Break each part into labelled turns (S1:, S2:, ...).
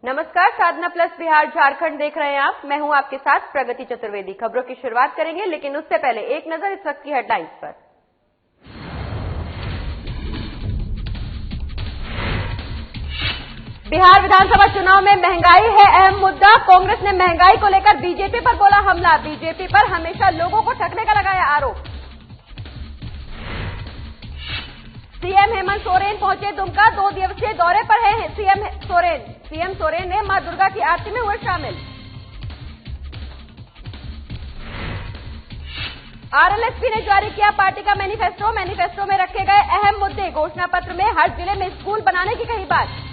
S1: नमस्कार, साधना प्लस बिहार झारखंड देख रहे हैं आप। मैं हूं आपके साथ प्रगति चतुर्वेदी। खबरों की शुरुआत करेंगे, लेकिन उससे पहले एक नजर इस वक्त की हेडलाइंस पर। बिहार विधानसभा चुनाव में महंगाई है अहम मुद्दा। कांग्रेस ने महंगाई को लेकर बीजेपी पर बोला हमला। बीजेपी पर हमेशा लोगों को ठगने का लगाया आरोप। सीएम हेमंत सोरेन पहुंचे दुमका। 2 दिवसीय दौरे पर है सीएम सोरेन ने मां दुर्गा की आरती में हुए शामिल। आरएलएसपी ने जारी किया पार्टी का मैनिफेस्टो में रखे गए अहम मुद्दे। घोषणा पत्र में हर जिले में स्कूल बनाने की कही बात।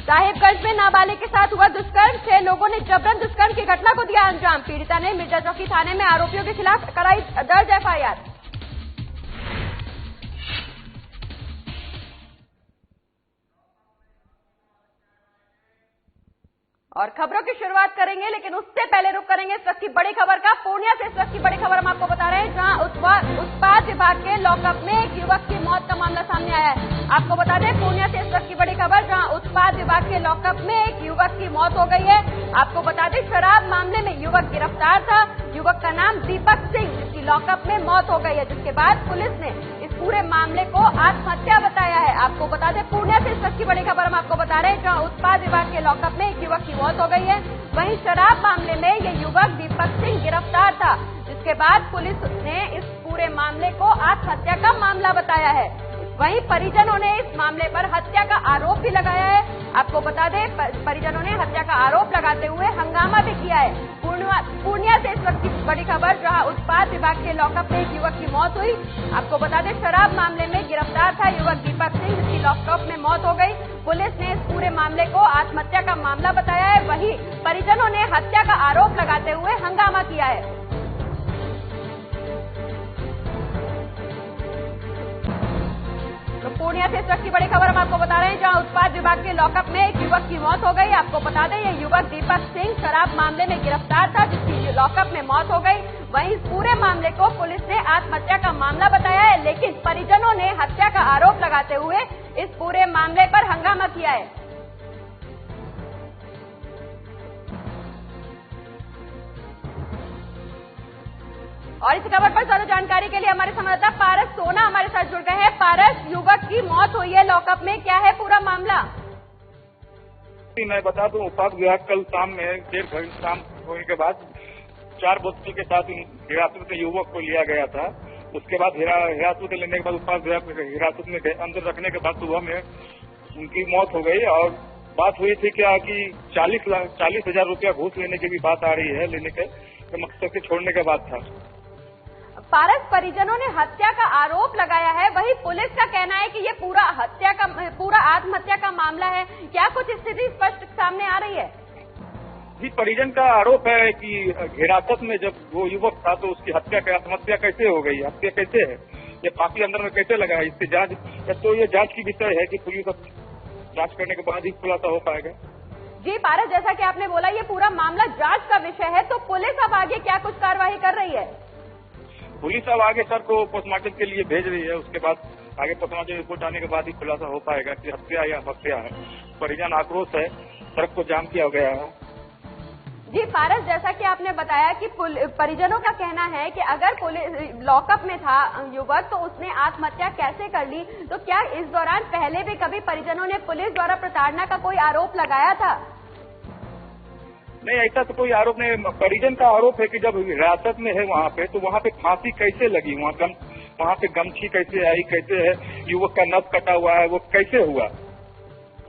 S1: साहिबगंज में नाबालिग के साथ हुआ दुष्कर्म। 6 लोगों ने जबरन दुष्कर्म की घटना को दिया अंजाम। पीड़िता ने मिर्जा चौकी थाने में आरोपियों के खिलाफ कराई दर्ज एफआईआर। और खबरों की शुरुआत करेंगे, लेकिन उससे पहले रुक करेंगे इस वक्त की बड़ी खबर का। पूर्णिया से इस वक्त की बड़ी खबर हम आपको बता रहे हैं, जहां उत्पाद विभाग के लॉकअप में एक युवक की मौत का मामला सामने आया है। आपको बता दें, पूर्णिया से इस वक्त की बड़ी खबर, जहां उत्पाद विभाग के लॉकअप में एक युवक की मौत हो गई है। आपको बता दें, शराब मामले में युवक गिरफ्तार था। युवक का नाम दीपक सिंह, जिसकी लॉकअप में मौत हो गई है, जिसके बाद पुलिस ने इस पूरे मामले को आत्महत्या बताया है। आपको बता दें, पूर्णिया से इस वक्त की बड़ी खबर हम आपको बता रहे हैं, जहां उत्पाद विभाग के लॉकअप में एक युवक की मौत हो गई है। वहीं शराब मामले में ये युवक दीपक सिंह गिरफ्तार था, जिसके बाद पुलिस ने इस पूरे मामले को आत्महत्या का मामला बताया है। वहीं परिजनों ने इस मामले पर हत्या का आरोप भी लगाया है। आपको बता दें, परिजनों ने हत्या का आरोप लगाते हुए हंगामा भी किया है। पूर्णिया से इस वक्त की बड़ी खबर, जहां उत्पाद विभाग के लॉकअप में एक युवक की मौत हुई। आपको बता दें, शराब मामले में गिरफ्तार था युवक दीपक सिंह, जिसकी लॉकअप में मौत हो गई। पुलिस ने इस पूरे मामले को आत्महत्या का मामला बताया है। वहीं परिजनों ने हत्या का आरोप लगाते हुए हंगामा किया है। पूर्णिया से इस वक्त की बड़ी खबर हम आपको बता रहे हैं, जहां उत्पाद विभाग के लॉकअप में एक युवक की मौत हो गई। आपको बता दें, यह युवक दीपक सिंह शराब मामले में गिरफ्तार था, जिसकी लॉकअप में मौत हो गई। वहीं इस पूरे मामले को पुलिस ने आत्महत्या का मामला बताया है, लेकिन परिजनों ने हत्या का आरोप लगाते हुए इस पूरे मामले पर हंगामा किया है। और इस खबर पर ज्यादा जानकारी के लिए हमारे संवाददाता पारस सोना हमारे साथ जुड़ गए हैं। पारस, युवक की मौत हुई है लॉकअप में, क्या है पूरा मामला?
S2: मैं बता दूं, उत्पाद विभाग कल शाम में 1:30 घंटे शाम होने के बाद 4 बोतल के साथ हिरासत में युवक को लिया गया था। उसके बाद हिरासत में लेने के बाद उत्पाद विभाग हिरासत में अंदर रखने के बाद सुबह में उनकी मौत हो गई। और बात हुई थी क्या कि 40,000 रुपया घूस लेने की भी बात आ रही है, लेने के मकसद से छोड़ने के बाद था।
S1: पारस, परिजनों ने हत्या का आरोप लगाया है, वही पुलिस का कहना है कि ये पूरा आत्महत्या का मामला है। क्या कुछ स्थिति स्पष्ट सामने आ रही है?
S2: जी, परिजन का आरोप है कि हिरासत में जब वो युवक था तो उसकी आत्महत्या कैसे हो गई, हत्या कैसे है, ये फांसी अंदर में कैसे लगा है, इसकी जांच तो ये जांच की विषय है कि पुलिस जांच करने के बाद ही खुलासा हो पाएगा।
S1: जी पारस, जैसा कि आपने बोला, ये पूरा मामला जांच का विषय है, तो पुलिस अब आगे क्या कुछ कार्रवाई कर रही है?
S2: पुलिस अब आगे सर को पोस्टमार्टम के लिए भेज रही है। उसके बाद आगे पोस्टमार्टम रिपोर्ट आने के बाद ही खुलासा हो पाएगा कि हत्या या हत्या है। परिजन आक्रोश है, सड़क को जाम किया गया है।
S1: जी पारस, जैसा कि आपने बताया कि परिजनों का कहना है कि अगर पुलिस लॉकअप में था युवक, तो उसने आत्महत्या कैसे कर ली? तो क्या इस दौरान पहले भी कभी परिजनों ने पुलिस द्वारा प्रताड़ना का कोई आरोप लगाया था?
S2: नहीं, ऐसा तो कोई आरोप नहीं। परिजन का आरोप है कि जब हिरासत में है वहाँ पे, तो वहाँ पे फांसी कैसे लगी, वहाँ पे गमछी कैसे आई, कैसे है, युवक का नस कटा हुआ है, वो कैसे हुआ,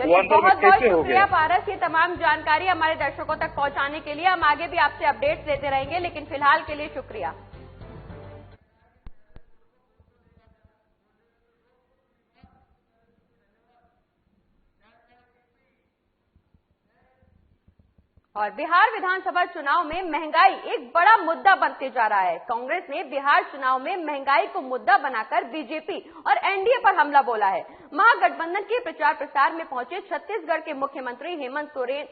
S2: वो अंदर में कैसे हो गया?
S1: पारस, ये तमाम जानकारी हमारे दर्शकों तक पहुंचाने के लिए हम आगे भी आपसे अपडेट्स देते रहेंगे, लेकिन फिलहाल के लिए शुक्रिया। और बिहार विधानसभा चुनाव में महंगाई एक बड़ा मुद्दा बनते जा रहा है। कांग्रेस ने बिहार चुनाव में महंगाई को मुद्दा बनाकर बीजेपी और एनडीए पर हमला बोला है। महागठबंधन के प्रचार प्रसार में पहुंचे छत्तीसगढ़ के मुख्यमंत्री हेमंत सोरेन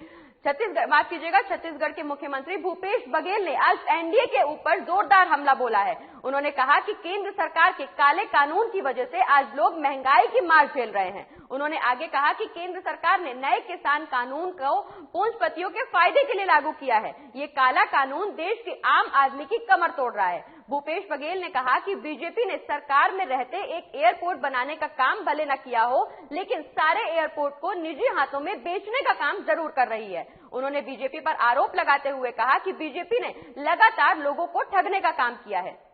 S1: छत्तीसगढ़ के मुख्यमंत्री भूपेश बघेल ने आज एनडीए के ऊपर जोरदार हमला बोला है। उन्होंने कहा कि केंद्र सरकार के काले कानून की वजह से आज लोग महंगाई की मार झेल रहे हैं। उन्होंने आगे कहा कि केंद्र सरकार ने नए किसान कानून को पूंजीपतियों के फायदे के लिए लागू किया है। ये काला कानून देश के आम आदमी की कमर तोड़ रहा है। भूपेश बघेल ने कहा कि बीजेपी ने सरकार में रहते एक एयरपोर्ट बनाने का काम भले न किया हो, लेकिन सारे एयरपोर्ट को निजी हाथों में बेचने का काम जरूर कर रही है। उन्होंने बीजेपी पर आरोप लगाते हुए कहा कि बीजेपी ने लगातार लोगों को ठगने का काम किया है।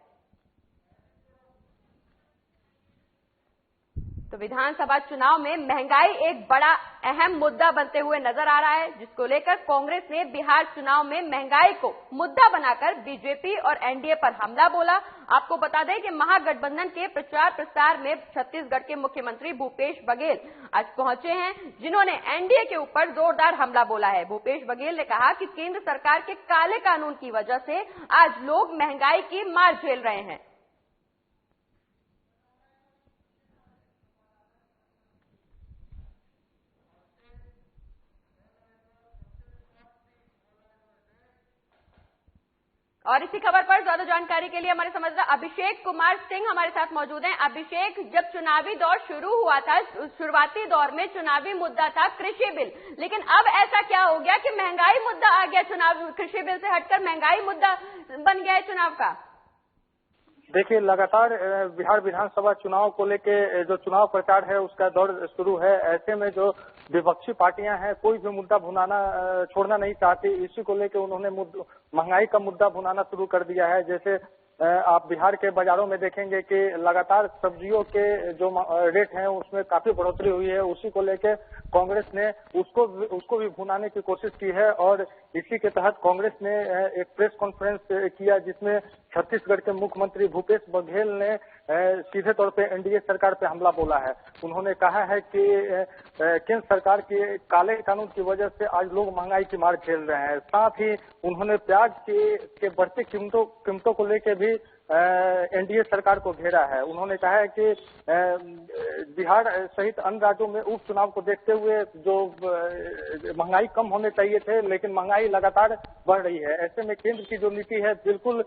S1: तो विधानसभा चुनाव में महंगाई एक बड़ा अहम मुद्दा बनते हुए नजर आ रहा है, जिसको लेकर कांग्रेस ने बिहार चुनाव में महंगाई को मुद्दा बनाकर बीजेपी और एनडीए पर हमला बोला। आपको बता दें कि महागठबंधन के प्रचार प्रसार में छत्तीसगढ़ के मुख्यमंत्री भूपेश बघेल आज पहुंचे हैं, जिन्होंने एनडीए के ऊपर जोरदार हमला बोला है। भूपेश बघेल ने कहा कि केंद्र सरकार के काले कानून की वजह से आज लोग महंगाई की मार झेल रहे हैं। और इसी खबर पर ज्यादा जानकारी के लिए हमारे संवाददाता अभिषेक कुमार सिंह हमारे साथ मौजूद हैं। अभिषेक, जब चुनावी दौर शुरू हुआ था, शुरुआती दौर में चुनावी मुद्दा था कृषि बिल, लेकिन अब ऐसा क्या हो गया कि महंगाई मुद्दा आ गया? चुनाव कृषि बिल से हटकर महंगाई मुद्दा बन गया है चुनाव का।
S3: देखिए, लगातार बिहार विधानसभा चुनाव को लेके जो चुनाव प्रचार है उसका दौर शुरू है। ऐसे में जो विपक्षी पार्टियां हैं कोई भी मुद्दा भुनाना छोड़ना नहीं चाहती। इसी को लेकर उन्होंने महंगाई का मुद्दा भुनाना शुरू कर दिया है। जैसे आप बिहार के बाजारों में देखेंगे कि लगातार सब्जियों के जो रेट हैं उसमें काफी बढ़ोतरी हुई है। उसी को लेकर कांग्रेस ने उसको भी भुनाने की कोशिश की है और इसी के तहत कांग्रेस ने एक प्रेस कॉन्फ्रेंस किया, जिसमें छत्तीसगढ़ के मुख्यमंत्री भूपेश बघेल ने सीधे तौर पे एनडीए सरकार पे हमला बोला है। उन्होंने कहा है कि केंद्र सरकार के काले कानून की वजह से आज लोग महंगाई की मार झेल रहे हैं। साथ ही उन्होंने प्याज के बढ़ती कीमतों को लेकर भी एनडीए सरकार को घेरा है। उन्होंने कहा है कि बिहार सहित अन्य राज्यों में उपचुनाव को देखते हुए जो महंगाई कम होने चाहिए थे, लेकिन महंगाई लगातार बढ़ रही है। ऐसे में केंद्र की जो नीति है बिल्कुल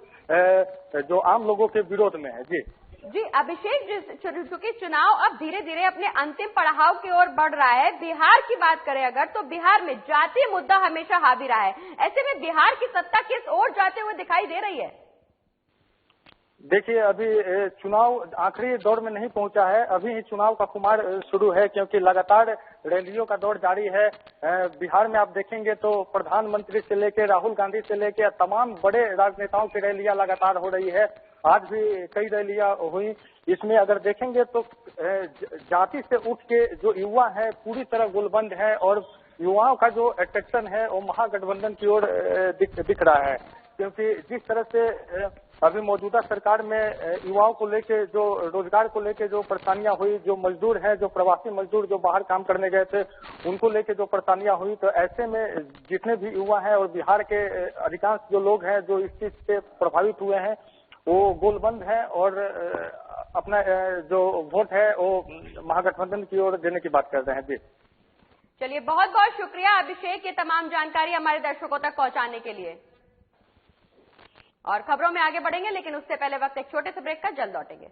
S3: जो आम लोगों के विरोध में है। जी
S1: अभिषेक, चूंकि चुनाव अब धीरे धीरे अपने अंतिम पड़ाव की ओर बढ़ रहा है, बिहार की बात करें अगर, तो बिहार में जातीय मुद्दा हमेशा हावी रहा है। ऐसे में बिहार की सत्ता किस ओर जाते हुए दिखाई दे रही है?
S3: देखिए, अभी चुनाव आखिरी दौर में नहीं पहुंचा है, अभी ही चुनाव का खुमार शुरू है, क्योंकि लगातार रैलियों का दौर जारी है। बिहार में आप देखेंगे तो प्रधानमंत्री से लेकर राहुल गांधी से लेकर तमाम बड़े राजनेताओं की रैलियां लगातार हो रही है। आज भी कई रैलियां हुई। इसमें अगर देखेंगे तो जाति से उठ के जो युवा है पूरी तरह गोलबंद है और युवाओं का जो अट्रैक्शन है वो महागठबंधन की ओर दिख रहा है, क्योंकि जिस तरह से अभी मौजूदा सरकार में युवाओं को लेके जो रोजगार को लेके जो परेशानियां हुई, जो मजदूर हैं, जो प्रवासी मजदूर जो बाहर काम करने गए थे उनको लेके जो परेशानियां हुई, तो ऐसे में जितने भी युवा हैं और बिहार के अधिकांश जो लोग हैं जो इस चीज से प्रभावित हुए हैं वो गोलबंद है और अपना जो वोट है वो महागठबंधन की ओर देने की बात कर रहे हैं। जी
S1: चलिए, बहुत बहुत शुक्रिया अभिषेक, ये तमाम जानकारी हमारे दर्शकों तक पहुंचाने के लिए। और खबरों में आगे बढ़ेंगे, लेकिन उससे पहले वक्त एक छोटे से ब्रेक का, जल्द लौटेंगे।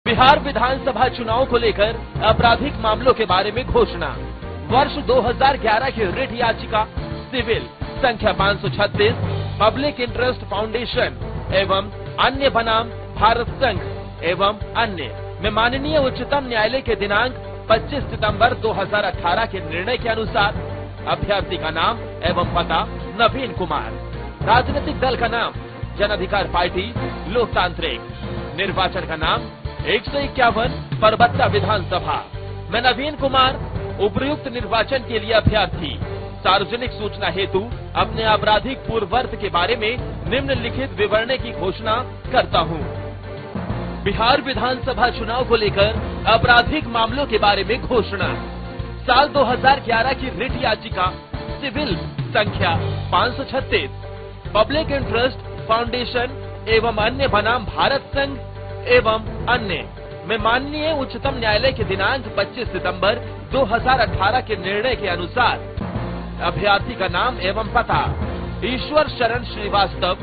S4: बिहार विधानसभा चुनाव को लेकर आपराधिक मामलों के बारे में घोषणा। वर्ष 2011 की रिट याचिका सिविल संख्या 536 पब्लिक इंटरेस्ट फाउंडेशन एवं अन्य बनाम भारत संघ एवं अन्य में माननीय उच्चतम न्यायालय के दिनांक 25 सितंबर 2018 के निर्णय के अनुसार अभ्यर्थी का नाम एवं पता नवीन कुमार, राजनीतिक दल का नाम जन अधिकार पार्टी लोकतांत्रिक, निर्वाचन का नाम 151 परबत्ता विधानसभा में नवीन कुमार उपयुक्त निर्वाचन के लिए अभ्यर्थी सार्वजनिक सूचना हेतु अपने आपराधिक पूर्ववर्त के बारे में निम्नलिखित विवरण की घोषणा करता हूँ। बिहार विधानसभा चुनाव को लेकर आपराधिक मामलों के बारे में घोषणा। साल 2011 की रिट याचिका सिविल संख्या 536 पब्लिक इंटरेस्ट फाउंडेशन एवं अन्य बनाम भारत संघ एवं अन्य में माननीय उच्चतम न्यायालय के दिनांक 25 सितंबर 2018 के निर्णय के अनुसार अभ्यर्थी का नाम एवं पता: ईश्वर शरण श्रीवास्तव,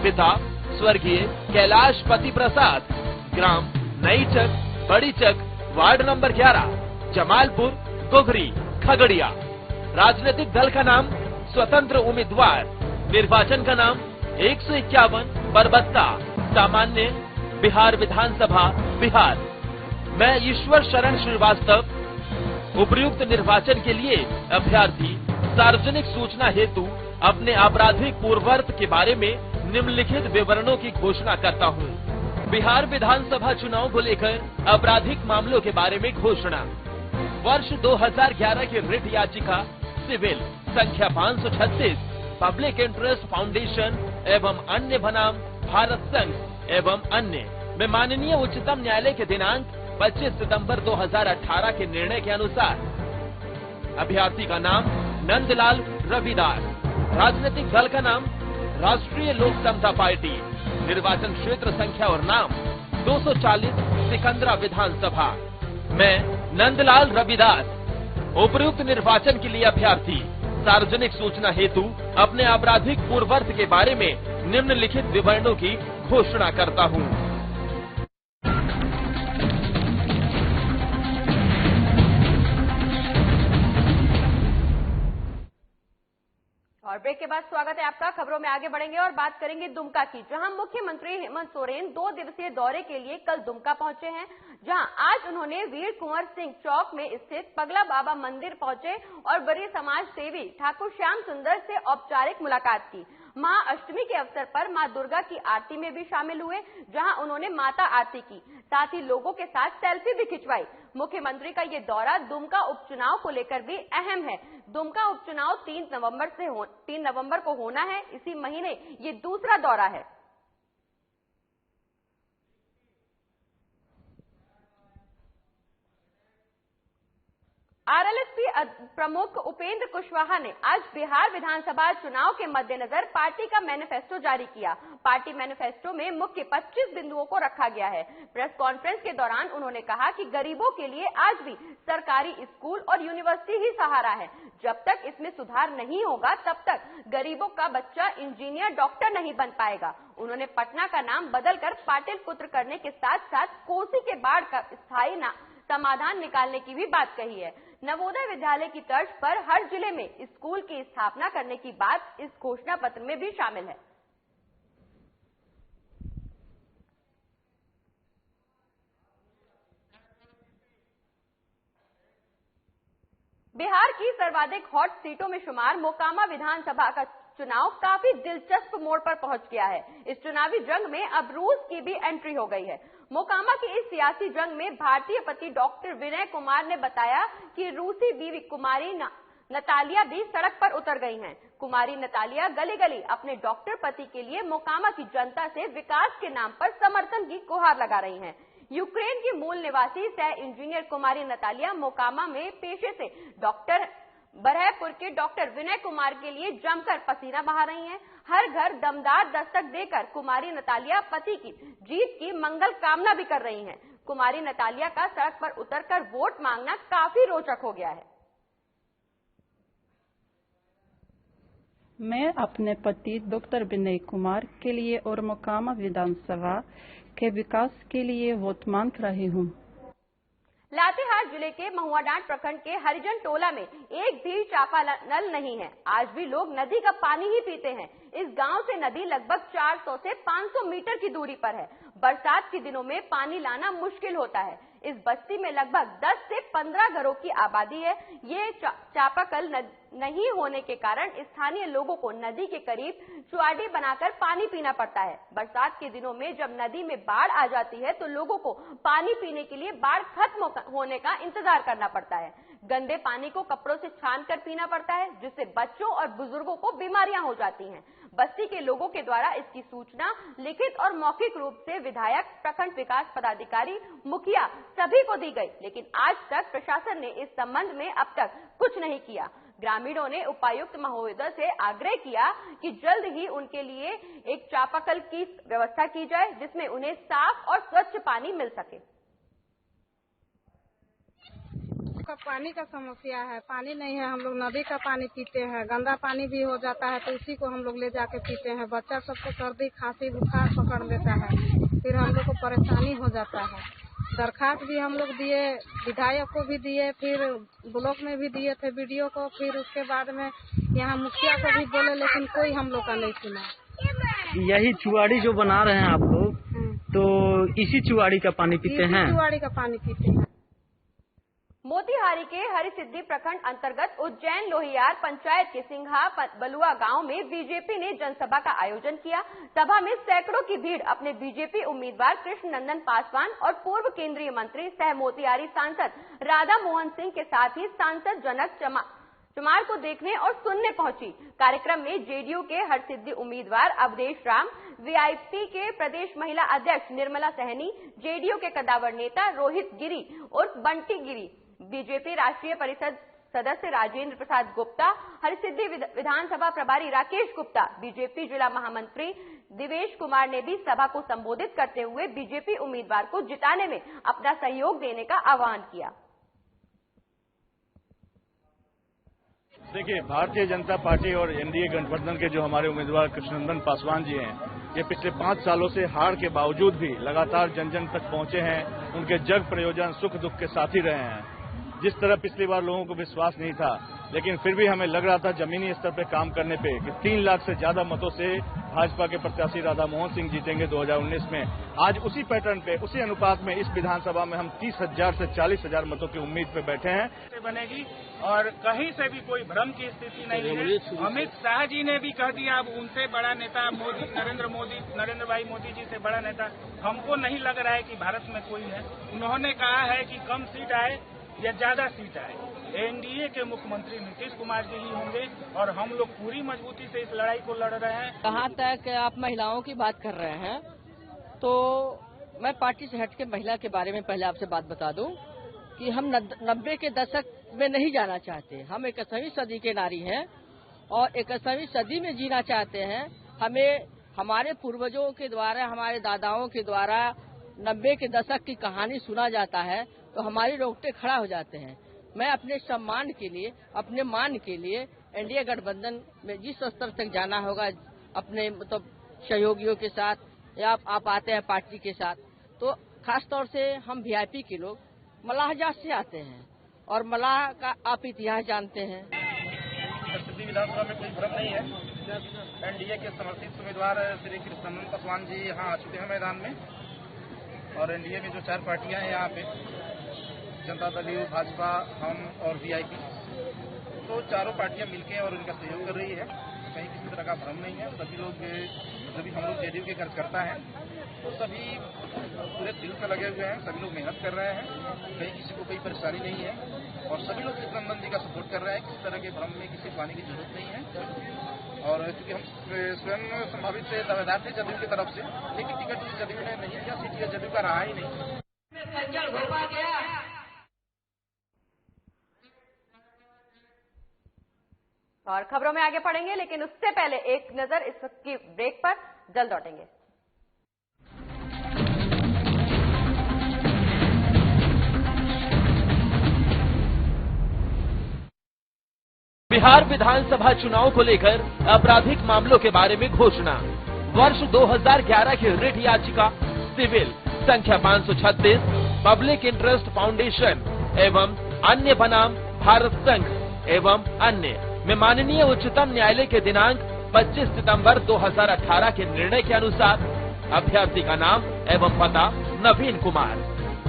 S4: पिता स्वर्गीय कैलाश पति प्रसाद, ग्राम नईचक, बड़ी चक, वार्ड नंबर 11, जमालपुर, गोगरी, खगड़िया। राजनीतिक दल का नाम स्वतंत्र उम्मीदवार। निर्वाचन का नाम 151 परबत्ता, सामान्य, बिहार विधानसभा, बिहार। मैं ईश्वर शरण श्रीवास्तव उपर्युक्त निर्वाचन के लिए अभ्यर्थी सार्वजनिक सूचना हेतु अपने आपराधिक पूर्ववर्त के बारे में निम्नलिखित विवरणों की घोषणा करता हूँ। बिहार विधानसभा चुनाव को लेकर आपराधिक मामलों के बारे में घोषणा। वर्ष 2011 की रिट याचिका सिविल संख्या 536 पब्लिक इंटरेस्ट फाउंडेशन एवं अन्य बनाम भारत संघ एवं अन्य में माननीय उच्चतम न्यायालय के दिनांक 25 सितंबर 2018 के निर्णय के अनुसार अभ्यर्थी का नाम नंदलाल रविदास। राजनीतिक दल का नाम राष्ट्रीय लोक समता पार्टी। निर्वाचन क्षेत्र संख्या और नाम 240 सिकंदरा विधानसभा। मैं नंदलाल रविदास उपर्युक्त निर्वाचन के लिए अभ्यर्थी सार्वजनिक सूचना हेतु अपने आपराधिक पूर्ववर्त के बारे में निम्नलिखित विवरणों की घोषणा करता हूँ।
S1: और ब्रेक के बाद स्वागत है आपका। खबरों में आगे बढ़ेंगे और बात करेंगे दुमका की, जहां मुख्यमंत्री हेमंत सोरेन 2 दिवसीय दौरे के लिए कल दुमका पहुंचे हैं, जहां आज उन्होंने वीर कुंवर सिंह चौक में स्थित पगला बाबा मंदिर पहुंचे और बड़ी समाज सेवी ठाकुर श्याम सुंदर से औपचारिक मुलाकात की। महाअष्टमी के अवसर पर मां दुर्गा की आरती में भी शामिल हुए, जहां उन्होंने माता आरती की, साथ ही लोगों के साथ सेल्फी भी खिंचवाई। मुख्यमंत्री का ये दौरा दुमका उपचुनाव को लेकर भी अहम है। दुमका उपचुनाव 3 नवंबर को होना है। इसी महीने ये दूसरा दौरा है। आरएलएसपी प्रमुख उपेंद्र कुशवाहा ने आज बिहार विधानसभा चुनाव के मद्देनजर पार्टी का मैनिफेस्टो जारी किया। पार्टी मैनिफेस्टो में मुख्य 25 बिंदुओं को रखा गया है। प्रेस कॉन्फ्रेंस के दौरान उन्होंने कहा कि गरीबों के लिए आज भी सरकारी स्कूल और यूनिवर्सिटी ही सहारा है। जब तक इसमें सुधार नहीं होगा तब तक गरीबों का बच्चा इंजीनियर, डॉक्टर नहीं बन पाएगा। उन्होंने पटना का नाम बदलकर पाटिल पुत्र करने के साथ साथ कोसी के बाढ़ का स्थायी समाधान निकालने की भी बात कही है। नवोदय विद्यालय की तर्ज पर हर जिले में स्कूल की स्थापना करने की बात इस घोषणा पत्र में भी शामिल है। बिहार की सर्वाधिक हॉट सीटों में शुमार मोकामा विधानसभा का चुनाव काफी दिलचस्प मोड़ पर पहुंच गया है। इस चुनावी जंग में अब रूस की भी एंट्री हो गई है। मोकामा की इस सियासी जंग में भारतीय पति डॉक्टर विनय कुमार ने बताया कि रूसी बीवी कुमारी नतालिया भी सड़क पर उतर गई हैं। कुमारी नतालिया गली गली अपने डॉक्टर पति के लिए मोकामा की जनता से विकास के नाम पर समर्थन की गुहार लगा रही हैं। यूक्रेन की मूल निवासी सह इंजीनियर कुमारी नतालिया मोकामा में पेशे से डॉक्टर बरहपुर के डॉक्टर विनय कुमार के लिए जमकर पसीना बहा रही हैं। हर घर दमदार दस्तक देकर कुमारी नतालिया पति की जीत की मंगल कामना भी कर रही हैं। कुमारी नतालिया का सड़क पर उतरकर वोट मांगना काफी रोचक हो गया है।
S5: मैं अपने पति डॉक्टर विनय कुमार के लिए और मोकामा विधानसभा के विकास के लिए वोट मांग रही हूँ।
S1: लातेहार जिले के महुआडांड प्रखंड के हरिजन टोला में एक भी चापानल नहीं है। आज भी लोग नदी का पानी ही पीते हैं। इस गांव से नदी लगभग 400 से 500 मीटर की दूरी पर है। बरसात के दिनों में पानी लाना मुश्किल होता है। इस बस्ती में लगभग 10 से 15 घरों की आबादी है। ये चापाकल नहीं होने के कारण स्थानीय लोगों को नदी के करीब चुआड़ी बनाकर पानी पीना पड़ता है। बरसात के दिनों में जब नदी में बाढ़ आ जाती है तो लोगों को पानी पीने के लिए बाढ़ खत्म होने का इंतजार करना पड़ता है। गंदे पानी को कपड़ों से छानकर पीना पड़ता है, जिससे बच्चों और बुजुर्गों को बीमारियां हो जाती हैं। बस्ती के लोगों के द्वारा इसकी सूचना लिखित और मौखिक रूप से विधायक, प्रखंड विकास पदाधिकारी, मुखिया सभी को दी गई, लेकिन आज तक प्रशासन ने इस संबंध में अब तक कुछ नहीं किया। ग्रामीणों ने उपायुक्त महोदय से आग्रह किया कि जल्द ही उनके लिए एक चापाकल की व्यवस्था की जाए जिसमें उन्हें साफ और स्वच्छ पानी मिल सके।
S6: पानी का समस्या है, पानी नहीं है, हम लोग नदी का पानी पीते हैं, गंदा पानी भी हो जाता है तो उसी को हम लोग ले जाके पीते हैं। बच्चा सबको सर्दी खांसी बुखार पकड़ लेता है, फिर हम लोग को परेशानी हो जाता है। दरखास्त भी हम लोग दिए, विधायक को भी दिए, फिर ब्लॉक में भी दिए थे वीडियो को, फिर उसके बाद में यहाँ मुखिया को भी बोले, लेकिन कोई हम लोग का नहीं सुना।
S7: यही चुआड़ी जो बना रहे हैं आप लोग, तो इसी चुआड़ी का पानी पीते हैं?
S6: चुआड़ी का पानी पीते हैं।
S1: मोतिहारी के हरिसिद्धि प्रखंड अंतर्गत उज्जैन लोहियार पंचायत के सिंघा बलुआ गांव में बीजेपी ने जनसभा का आयोजन किया। सभा में सैकड़ों की भीड़ अपने बीजेपी उम्मीदवार कृष्ण नंदन पासवान और पूर्व केंद्रीय मंत्री सह मोतिहारी सांसद राधा मोहन सिंह के साथ ही सांसद जनक चमार को देखने और सुनने पहुंची। कार्यक्रम में जेडीयू के हरसिद्धि उम्मीदवार अवधेश राम, वीआईपी के प्रदेश महिला अध्यक्ष निर्मला सहनी, जेडीयू के कद्दावर नेता रोहित गिरी उर्फ बंटी गिरी, बीजेपी राष्ट्रीय परिषद सदस्य राजेंद्र प्रसाद गुप्ता, हरसिद्धि विधानसभा प्रभारी राकेश गुप्ता, बीजेपी जिला महामंत्री दिवेश कुमार ने भी सभा को संबोधित करते हुए बीजेपी उम्मीदवार को जिताने में अपना सहयोग देने का आह्वान किया।
S2: देखिए, भारतीय जनता पार्टी और एनडीए गठबंधन के जो हमारे उम्मीदवार कृष्णनंदन पासवान जी हैं, ये पिछले 5 सालों से हार के बावजूद भी लगातार जन जन तक पहुंचे हैं। उनके जग प्रयोजन सुख दुख के साथ ही रहे हैं। जिस तरह पिछली बार लोगों को विश्वास नहीं था, लेकिन फिर भी हमें लग रहा था जमीनी स्तर पर काम करने पे कि 3 लाख से ज्यादा मतों से भाजपा के प्रत्याशी राधा मोहन सिंह जीतेंगे 2019 में। आज उसी पैटर्न पे, उसी अनुपात में इस विधानसभा में हम 30,000 से 40,000 मतों की उम्मीद पे बैठे हैं।
S8: बनेगी और कहीं से भी कोई भ्रम की स्थिति नहीं है। अमित शाह जी ने भी कह दिया, अब उनसे बड़ा नेता नरेंद्र भाई मोदी जी से बड़ा नेता हमको नहीं लग रहा है कि भारत में कोई है। उन्होंने कहा है कि कम सीट आए या ज्यादा सीट आए, एनडीए के मुख्यमंत्री नीतीश कुमार जी ही होंगे और हम लोग पूरी मजबूती से इस लड़ाई को लड़ रहे हैं।
S9: कहाँ तक आप महिलाओं की बात कर रहे हैं, तो मैं पार्टी से हट के महिला के बारे में पहले आपसे बात बता दूं कि हम 90 के दशक में नहीं जाना चाहते। हम 21वीं सदी के नारी हैं और 21वीं सदी में जीना चाहते हैं। हमें हमारे पूर्वजों के द्वारा, हमारे दादाओं के द्वारा 90 के दशक की कहानी सुना जाता है तो हमारी रोंगटे खड़ा हो जाते हैं। मैं अपने सम्मान के लिए, अपने मान के लिए एनडीए गठबंधन में जिस स्तर तक जाना होगा अपने मतलब सहयोगियों के साथ या आप आते हैं पार्टी के साथ, तो खास तौर से हम वीआईपी के लोग मलाह जात से आते हैं और मलाह का आप इतिहास जानते हैं।
S8: हरसिद्धि विधानसभा में कोई भ्रम नहीं है। एनडीए के समर्थित उम्मीदवार श्री कृष्णनंदन पासवान जी यहाँ आ चुके हैं मैदान में और एनडीए में जो 4 पार्टियां हैं यहाँ पे, जनता दल, भाजपा, हम और वीआईपी, तो चारों पार्टियां मिलकर और उनका सहयोग कर रही है। कहीं किसी तरह का भ्रम नहीं है। सभी लोग, जब हम लोग जेडीयू के कार्यकर्ता हैं तो सभी पूरे दिल से लगे हुए हैं, सभी लोग मेहनत कर रहे हैं, कहीं किसी को कोई परेशानी नहीं है और सभी लोग कृष्णनंदन जी का सपोर्ट कर रहे हैं। किसी तरह के भ्रम में किसी पानी की जरूरत नहीं है और क्योंकि हम स्वयं संभावित दावेदार थे जदयू की तरफ से, लेकिन टिकट जदयू ने नहीं दिया, सीट जदयू का रहा ही नहीं।
S1: और खबरों में आगे पढ़ेंगे, लेकिन उससे पहले एक नजर इस वक्त की ब्रेक पर, जल्द लौटेंगे।
S4: बिहार विधानसभा चुनाव को लेकर आपराधिक मामलों के बारे में घोषणा। वर्ष 2011 की रिट याचिका सिविल संख्या 536 पब्लिक इंटरेस्ट फाउंडेशन एवं अन्य बनाम भारत संघ एवं अन्य में माननीय उच्चतम न्यायालय के दिनांक 25 सितंबर 2018 के निर्णय के अनुसार अभ्यर्थी का नाम एवं पता नवीन कुमार,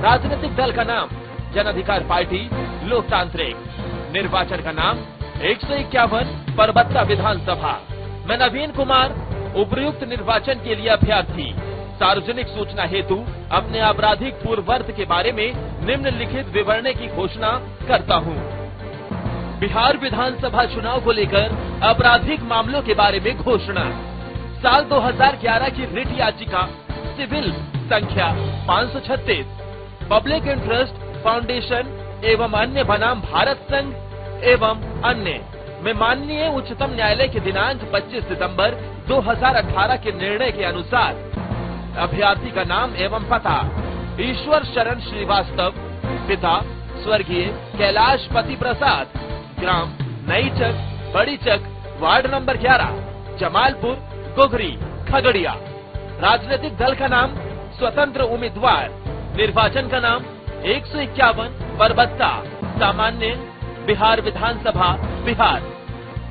S4: राजनीतिक दल का नाम जन अधिकार पार्टी लोकतांत्रिक, निर्वाचन का नाम 151 परबत्ता विधानसभा में नवीन कुमार उपयुक्त निर्वाचन के लिए अभ्यर्थी सार्वजनिक सूचना हेतु अपने आपराधिक पूर्ववर्त के बारे में निम्नलिखित विवरण की घोषणा करता हूँ। बिहार विधानसभा चुनाव को लेकर आपराधिक मामलों के बारे में घोषणा। साल 2011 की रिट याचिका सिविल संख्या 536 पब्लिक इंटरेस्ट फाउंडेशन एवं अन्य बनाम भारत संघ एवं अन्य में माननीय उच्चतम न्यायालय के दिनांक 25 सितंबर 2018 के निर्णय के अनुसार अभ्यर्थी का नाम एवं पता ईश्वर शरण श्रीवास्तव, पिता स्वर्गीय कैलाश पति प्रसाद, ग्राम नई चक, बड़ी चक, वार्ड नंबर 11, जमालपुर, गोगरी, खगड़िया। राजनीतिक दल का नाम स्वतंत्र उम्मीदवार, निर्वाचन का नाम 151 परबत्ता, सामान्य, बिहार विधानसभा, बिहार।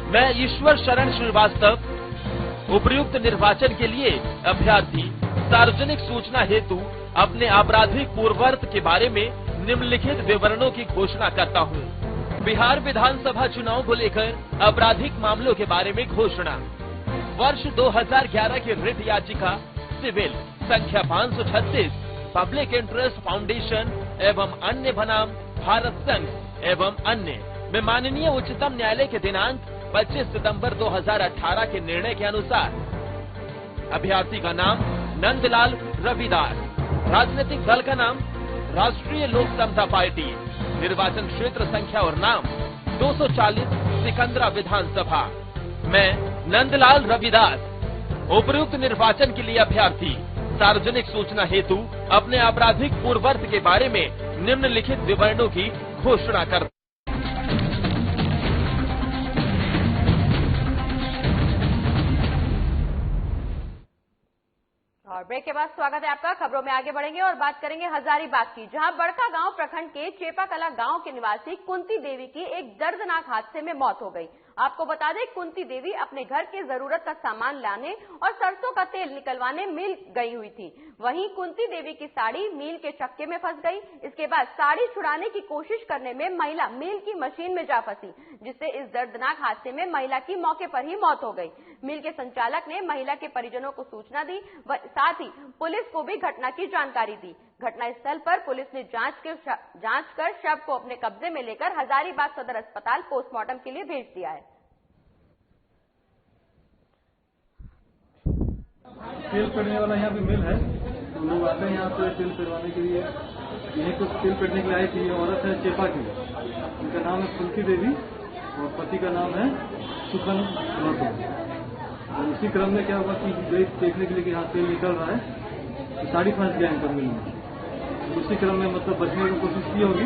S4: मैं ईश्वर शरण श्रीवास्तव उपर्युक्त निर्वाचन के लिए अभ्यर्थी सार्वजनिक सूचना हेतु अपने आपराधिक पूर्ववर्त के बारे में निम्नलिखित विवरणों की घोषणा करता हूँ। बिहार विधानसभा चुनाव को लेकर आपराधिक मामलों के बारे में घोषणा। वर्ष 2011 की रिट याचिका सिविल संख्या 536 पब्लिक इंटरेस्ट फाउंडेशन एवं अन्य बनाम भारत संघ एवं अन्य में माननीय उच्चतम न्यायालय के दिनांक 25 सितंबर 2018 के निर्णय के अनुसार अभ्यर्थी का नाम नंदलाल रविदास, राजनीतिक दल का नाम राष्ट्रीय लोक समता पार्टी, निर्वाचन क्षेत्र संख्या और नाम 240 सिकंदरा विधानसभा। मैं नंदलाल रविदास उपर्युक्त निर्वाचन के लिए अभ्यर्थी सार्वजनिक सूचना हेतु अपने आपराधिक पूर्ववर्त के बारे में निम्नलिखित विवरणों की घोषणा करता।
S1: और ब्रेक के बाद स्वागत है आपका। खबरों में आगे बढ़ेंगे और बात करेंगे हजारीबाग की, जहां बड़का गांव प्रखंड के चेपाकला गांव के निवासी कुंती देवी की एक दर्दनाक हादसे में मौत हो गई। आपको बता दें, कुंती देवी अपने घर के जरूरत का सामान लाने और सरसों का तेल निकलवाने मिल गई हुई थी। वहीं कुंती देवी की साड़ी मील के चक्के में फंस गई। इसके बाद साड़ी छुड़ाने की कोशिश करने में महिला मील की मशीन में जा फंसी, जिससे इस दर्दनाक हादसे में महिला की मौके पर ही मौत हो गई। मिल के संचालक ने महिला के परिजनों को सूचना दी, साथ ही पुलिस को भी घटना की जानकारी दी। घटनास्थल पर पुलिस ने जांच कर शव को अपने कब्जे में लेकर हजारीबाग सदर अस्पताल पोस्टमार्टम के लिए भेज दिया है।
S10: तेल पेड़ने वाला यहाँ पे मिल है, तो लोग आते हैं यहाँ पे तेल पेड़वाने के लिए। यहीं कुछ तेल पेड़ने के लिए आई थी। औरत है चेपा की, उनका नाम है कुंती देवी और पति का नाम है सुखन महतो। इसी क्रम में क्या हुआ कि देखने के लिए कि यहाँ तेल निकल रहा है, तो साड़ी फंस गया इनका मिल में। उसी क्रम में मतलब बचने की कोशिश की होगी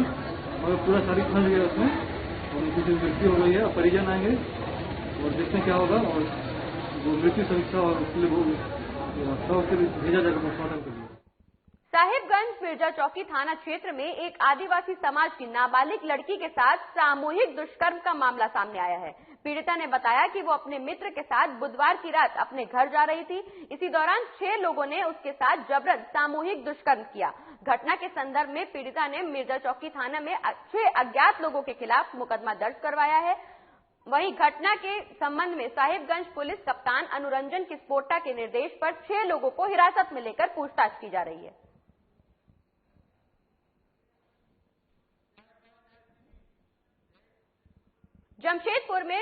S10: और पूरा साड़ी फंस गया उसमें और उनकी जो मृत्यु हो गई है। परिजन आएंगे और देखते क्या होगा और वो मृत्यु समीक्षा और उसके लिए वो भेजा जाएगा पोस्टमार्टम के लिए।
S1: साहिबगंज मिर्जा चौकी थाना क्षेत्र में एक आदिवासी समाज की नाबालिग लड़की के साथ सामूहिक दुष्कर्म का मामला सामने आया है। पीड़िता ने बताया कि वो अपने मित्र के साथ बुधवार की रात अपने घर जा रही थी। इसी दौरान 6 लोगों ने उसके साथ जबरन सामूहिक दुष्कर्म किया। घटना के संदर्भ में पीड़िता ने मिर्जा चौकी थाना में 6 अज्ञात लोगों के खिलाफ मुकदमा दर्ज करवाया है। वहीं घटना के संबंध में साहिबगंज पुलिस कप्तान अनुरंजन किस्पोट्टा के निर्देश पर 6 लोगों को हिरासत में लेकर पूछताछ की जा रही है। जमशेदपुर में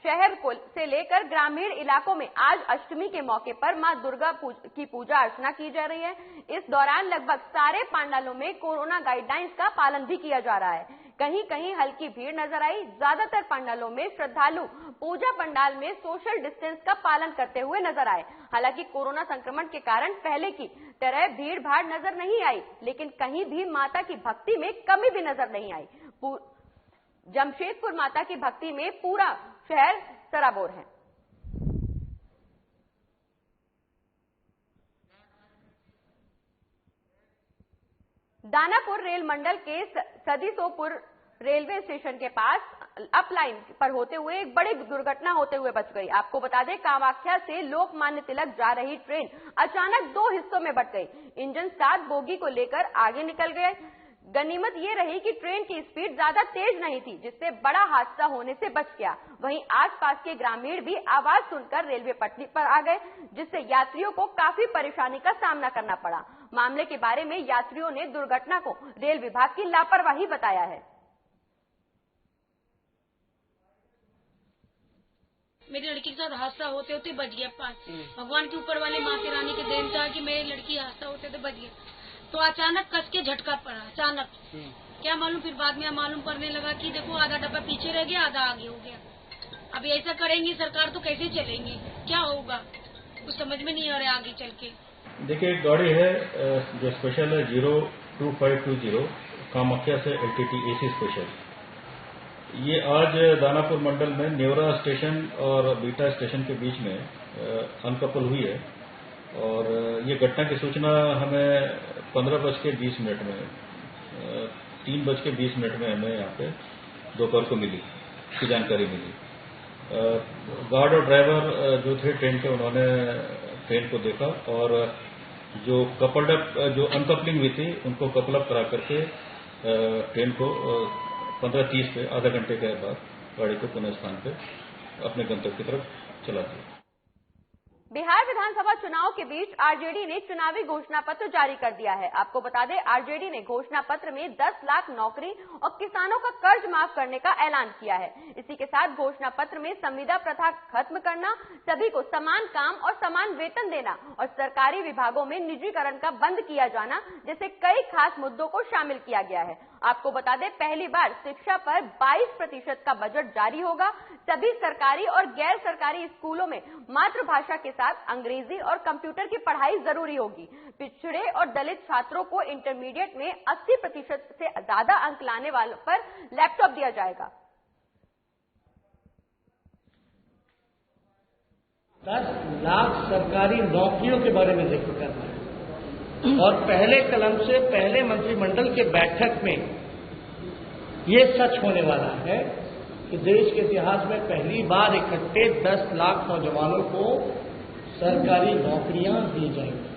S1: शहर से लेकर ग्रामीण इलाकों में आज अष्टमी के मौके पर मां दुर्गा की पूजा अर्चना की जा रही है। इस दौरान लगभग सारे पंडालों में कोरोना गाइडलाइंस का पालन भी किया जा रहा है। कहीं कहीं हल्की भीड़ नजर आई। ज्यादातर पंडालों में श्रद्धालु पूजा पंडाल में सोशल डिस्टेंस का पालन करते हुए नजर आए। हालांकि कोरोना संक्रमण के कारण पहले की तरह भीड़ भाड़ नजर नहीं आई, लेकिन कहीं भी माता की भक्ति में कमी भी नजर नहीं आई। जमशेदपुर माता की भक्ति में पूरा शहर सराबोर है। दानापुर रेल मंडल के सदीसोपुर रेलवे स्टेशन के पास अप लाइन पर होते हुए एक बड़ी दुर्घटना होते हुए बच गई। आपको बता दें, कामाख्या से लोकमान्य तिलक जा रही ट्रेन अचानक 2 हिस्सों में बंट गई। इंजन 7 बोगी को लेकर आगे निकल गए। गनीमत ये रही कि ट्रेन की स्पीड ज्यादा तेज नहीं थी, जिससे बड़ा हादसा होने से बच गया। वहीं आसपास के ग्रामीण भी आवाज सुनकर रेलवे पटरी पर आ गए, जिससे यात्रियों को काफी परेशानी का सामना करना पड़ा। मामले के बारे में यात्रियों ने दुर्घटना को रेल विभाग की लापरवाही बताया है।
S11: मेरी लड़की के साथ हादसा होते होते बच गया। भगवान के ऊपर वाले माता रानी के देन था कि मेरी लड़की हादसा होते होते बच गया। तो अचानक कस के झटका पड़ा, अचानक क्या मालूम, फिर बाद में मालूम पड़ने लगा कि देखो आधा डब्बा पीछे रह गया, आधा आगे हो गया। अभी ऐसा करेंगी सरकार तो कैसे चलेंगी, क्या होगा कुछ समझ में नहीं आ रहा है आगे चल के।
S12: देखिए, एक गाड़ी है जो स्पेशल है 02520 कामाख्या से LTT AC स्पेशल। ये आज दानापुर मंडल में नेवरा स्टेशन और बीटा स्टेशन के बीच में अनकपल हुई है और ये घटना की सूचना हमें 15:20 में 3:20 में हमें यहाँ पे दोपहर को मिली की जानकारी मिली। गार्ड और ड्राइवर जो थे ट्रेन के, उन्होंने ट्रेन को देखा और जो कपल्ड अप जो अनकपलिंग हुई थी उनको कपल अप करा करके ट्रेन को 15:30 पे आधा घंटे के बाद गाड़ी को पुनः स्थान पे अपने गंतव्य की तरफ चला दिया।
S1: बिहार विधानसभा चुनाव के बीच आरजेडी ने चुनावी घोषणा पत्र जारी कर दिया है। आपको बता दें, आरजेडी ने घोषणा पत्र में 10 लाख नौकरी और किसानों का कर्ज माफ करने का ऐलान किया है। इसी के साथ घोषणा पत्र में संविदा प्रथा खत्म करना, सभी को समान काम और समान वेतन देना और सरकारी विभागों में निजीकरण का बंद किया जाना जैसे कई खास मुद्दों को शामिल किया गया है। आपको बता दें, पहली बार शिक्षा पर 22% का बजट जारी होगा। सभी सरकारी और गैर सरकारी स्कूलों में मातृभाषा के साथ अंग्रेजी और कंप्यूटर की पढ़ाई जरूरी होगी। पिछड़े और दलित छात्रों को इंटरमीडिएट में 80% से ज्यादा अंक लाने वालों पर लैपटॉप दिया जाएगा।
S13: 10 लाख सरकारी नौकरियों के बारे में जिक्र करना है और पहले कलम से पहले मंत्रिमंडल के बैठक में ये सच होने वाला है कि देश के इतिहास में पहली बार इकट्ठे 10 लाख नौजवानों को सरकारी नौकरियां दी जाएंगी।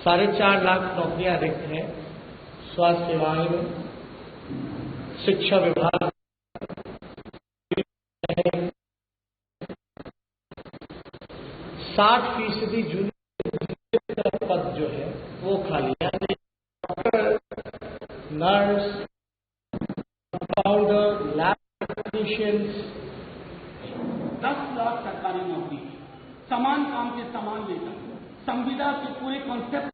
S13: 4.5 लाख नौकरियां रिक्त हैं स्वास्थ्य सेवाएं में, शिक्षा विभाग 60% जूनियर पद जो है वो खाली है। Doctor, nurse, compounder, lab technicians,
S14: 10 lakh सरकारी नौकरी, समान काम के समान वेतन, संविदा के पूरे कॉन्सेप्ट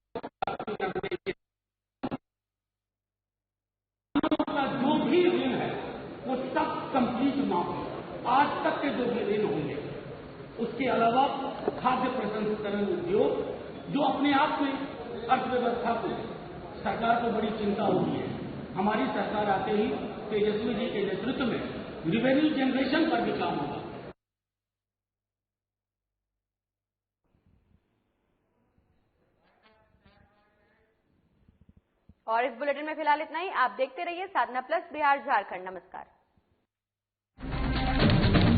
S14: का जो भी ऋण है वो सब कंप्लीट माफ हो। आज तक के जो भी ऋण होंगे, उसके अलावा खाद्य प्रसंस्करण उद्योग जो अपने आप में अर्थव्यवस्था को सरकार को बड़ी चिंता होती है। हमारी सरकार आते ही तेजस्वी जी के नेतृत्व में रिवेन्यू जनरेशन पर भी काम होगा।
S1: और इस बुलेटिन में फिलहाल इतना ही। आप देखते रहिए साधना प्लस बिहार झारखंड। नमस्कार।